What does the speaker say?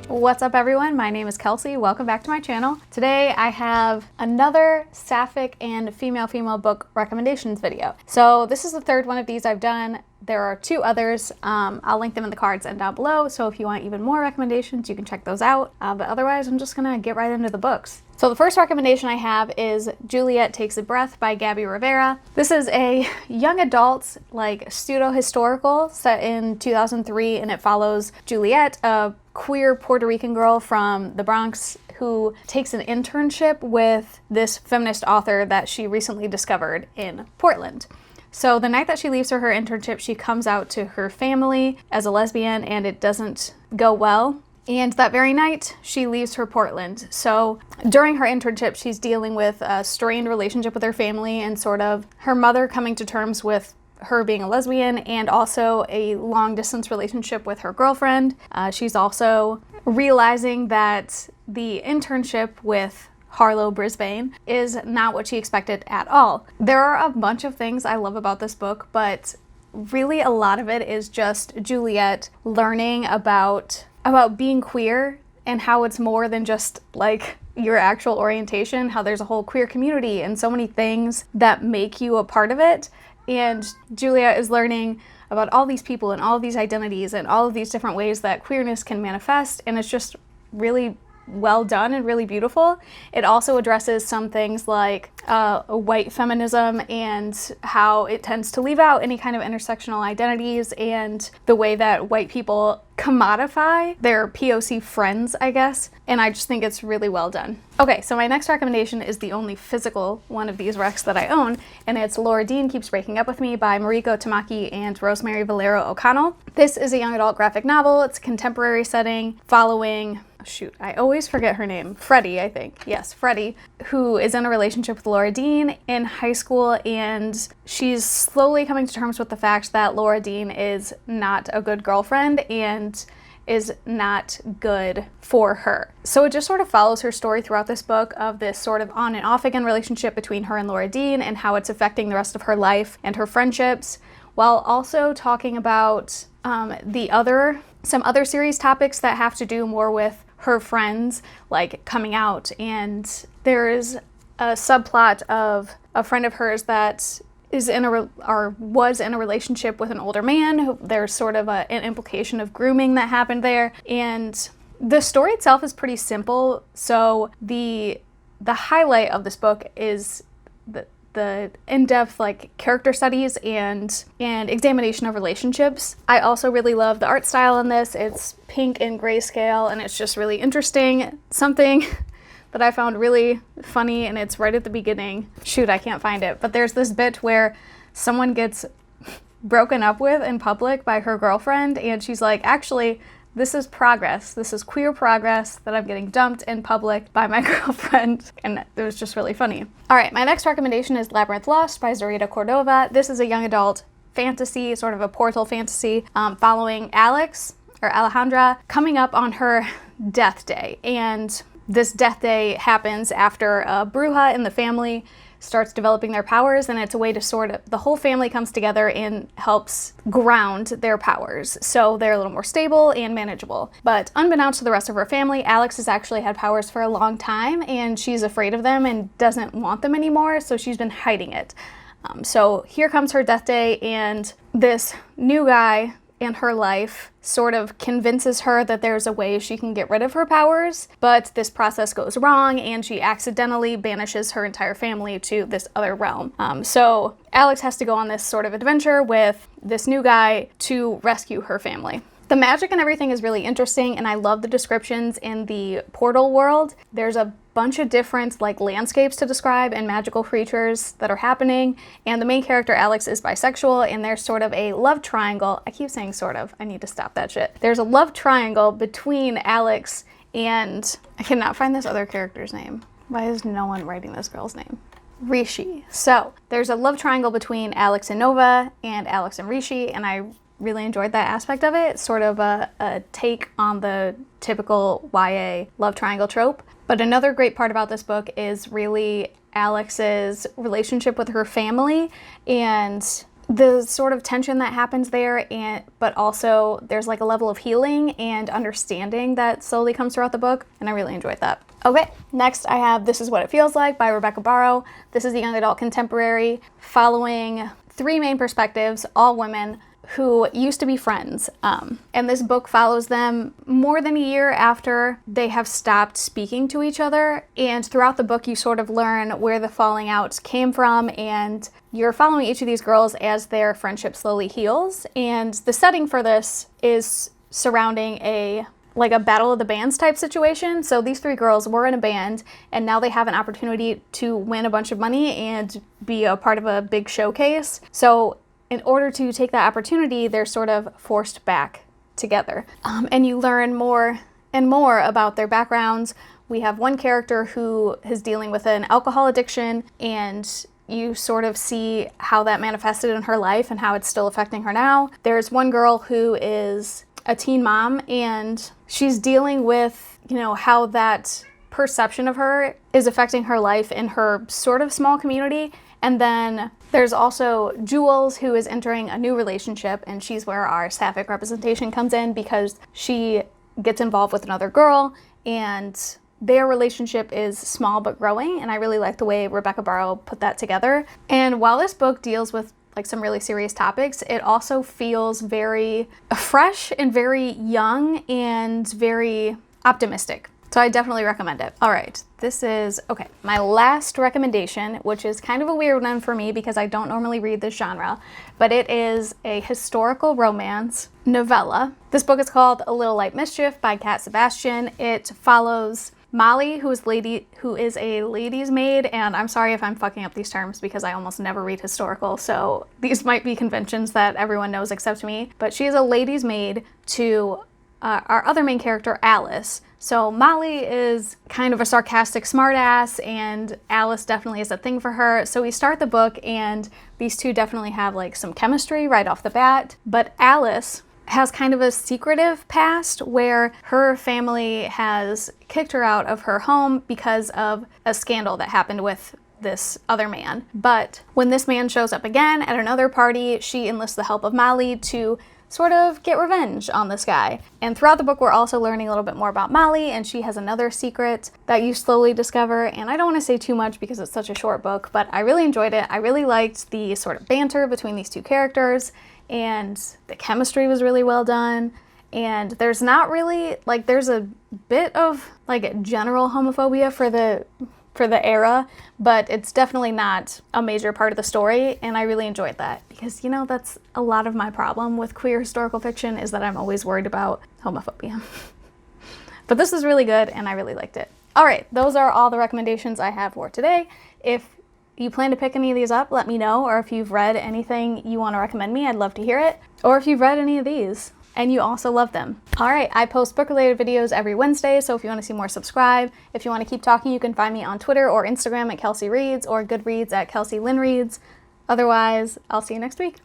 What's up everyone, my name is Kelsey, welcome back to my channel. Today I have another Sapphic and female book recommendations video. So this is the third one of these I've done. There are two others. I'll link them in the cards and down below, so if you want even more recommendations you can check those out. But otherwise I'm just gonna get right into the books. So the first recommendation I have is Juliet Takes a Breath by Gabby Rivera. This is a young adult, like pseudo-historical set in 2003, and it follows Juliet, a queer Puerto Rican girl from the Bronx who takes an internship with this feminist author that she recently discovered in Portland. So the night that she leaves for her internship, she comes out to her family as a lesbian and it doesn't go well. And that very night, she leaves for Portland. So during her internship, she's dealing with a strained relationship with her family and sort of her mother coming to terms with her being a lesbian and also a long distance relationship with her girlfriend. She's also realizing that the internship with Harlow Brisbane is not what she expected at all. There are a bunch of things I love about this book, but really a lot of it is just Juliet learning about being queer and how it's more than just like your actual orientation, how there's a whole queer community and so many things that make you a part of it. And Juliet is learning about all these people and all of these identities and all of these different ways that queerness can manifest, and it's just really well done and really beautiful. It also addresses some things like white feminism and how it tends to leave out any kind of intersectional identities and the way that white people commodify their POC friends, I guess. And I just think it's really well done. Okay, so my next recommendation is the only physical one of these recs that I own, and it's Laura Dean Keeps Breaking Up With Me by Mariko, Tamaki, and Rosemary Valero-O'Connel. This is a young adult graphic novel. It's a contemporary setting following, shoot, I always forget her name. Freddie, I think. Yes, Freddie, who is in a relationship with Laura Dean in high school, and she's slowly coming to terms with the fact that Laura Dean is not a good girlfriend and is not good for her. So it just sort of follows her story throughout this book of this sort of on and off again relationship between her and Laura Dean and how it's affecting the rest of her life and her friendships, while also talking about some other series topics that have to do more with her friends, like coming out. And there is a subplot of a friend of hers that was in a relationship with an older man. There's sort of an implication of grooming that happened there. And the story itself is pretty simple. So the highlight of this book is the in-depth like character studies and examination of relationships. I also really love the art style in this. It's pink and grayscale and it's just really interesting. Something that I found really funny, and it's right at the beginning. Shoot, I can't find it. But there's this bit where someone gets broken up with in public by her girlfriend, and she's like, actually, this is progress. This is queer progress that I'm getting dumped in public by my girlfriend. And it was just really funny. All right, my next recommendation is Labyrinth Lost by Zoraida, Córdova. This is a young adult fantasy, sort of a portal fantasy, following Alejandra coming up on her death day. And this death day happens after a bruja in the family starts developing their powers, and it's a way to sort of, the whole family comes together and helps ground their powers so they're a little more stable and manageable. But unbeknownst to the rest of her family, Alex has actually had powers for a long time and she's afraid of them and doesn't want them anymore, so she's been hiding it. So here comes her death day, and this new guy in her life sort of convinces her that there's a way she can get rid of her powers, but this process goes wrong and she accidentally banishes her entire family to this other realm. So Alex has to go on this sort of adventure with this new guy to rescue her family. The magic and everything is really interesting, and I love the descriptions in the portal world. There's a bunch of different like landscapes to describe and magical creatures that are happening, and the main character Alex is bisexual, and there's sort of a love triangle. I keep saying sort of, I need to stop that shit. There's a love triangle between Alex and, I cannot find this other character's name. Why is no one writing this girl's name? Rishi. So there's a love triangle between Alex and Nova and Alex and Rishi, and I really enjoyed that aspect of it. Sort of a take on the typical YA love triangle trope. But another great part about this book is really Alex's relationship with her family and the sort of tension that happens there, but also there's like a level of healing and understanding that slowly comes throughout the book, and I really enjoyed that. Okay, next I have This Is What It Feels Like by Rebecca Barrow. This is a young adult contemporary following 3 main perspectives, all women, who used to be friends. And this book follows them more than a year after they have stopped speaking to each other. And throughout the book, you sort of learn where the falling out came from, and you're following each of these girls as their friendship slowly heals. And the setting for this is surrounding a battle of the bands type situation. So these 3 girls were in a band, and now they have an opportunity to win a bunch of money and be a part of a big showcase. So in order to take that opportunity, they're sort of forced back together. And you learn more and more about their backgrounds. We have one character who is dealing with an alcohol addiction, and you sort of see how that manifested in her life and how it's still affecting her now. There's one girl who is a teen mom, and she's dealing with, how that perception of her is affecting her life in her sort of small community. And then there's also Jules, who is entering a new relationship, and she's where our Sapphic representation comes in, because she gets involved with another girl, and their relationship is small but growing, and I really like the way Rebecca Barrow put that together. And while this book deals with some really serious topics, it also feels very fresh and very young and very optimistic. So I definitely recommend it. All right, this is, my last recommendation, which is kind of a weird one for me because I don't normally read this genre, but it is a historical romance novella. This book is called A Little Light Mischief by Sebastian. It follows Molly, who is a lady's maid, and I'm sorry if I'm fucking up these terms because I almost never read historical, so these might be conventions that everyone knows except me, but she is a lady's maid to our other main character, Alice. So Molly is kind of a sarcastic smartass, and Alice definitely is a thing for her. So we start the book, and these two definitely have some chemistry right off the bat. But Alice has kind of a secretive past where her family has kicked her out of her home because of a scandal that happened with this other man. But when this man shows up again at another party, she enlists the help of Molly to sort of get revenge on this guy. And throughout the book, we're also learning a little bit more about Molly, and she has another secret that you slowly discover. And I don't want to say too much because it's such a short book, but I really enjoyed it. I really liked the sort of banter between these two characters, and the chemistry was really well done. And there's not really, there's a bit of general homophobia for the era, but it's definitely not a major part of the story, and I really enjoyed that because, that's a lot of my problem with queer historical fiction, is that I'm always worried about homophobia. But this is really good, and I really liked it. All right, those are all the recommendations I have for today. If you plan to pick any of these up, let me know, or if you've read anything you want to recommend me, I'd love to hear it. Or if you've read any of these and you also love them. All right, I post book-related videos every Wednesday, so if you want to see more, subscribe. If you want to keep talking, you can find me on Twitter or Instagram at Kelsey Reads, or Goodreads at Kelsey Lynn Reads. Otherwise, I'll see you next week.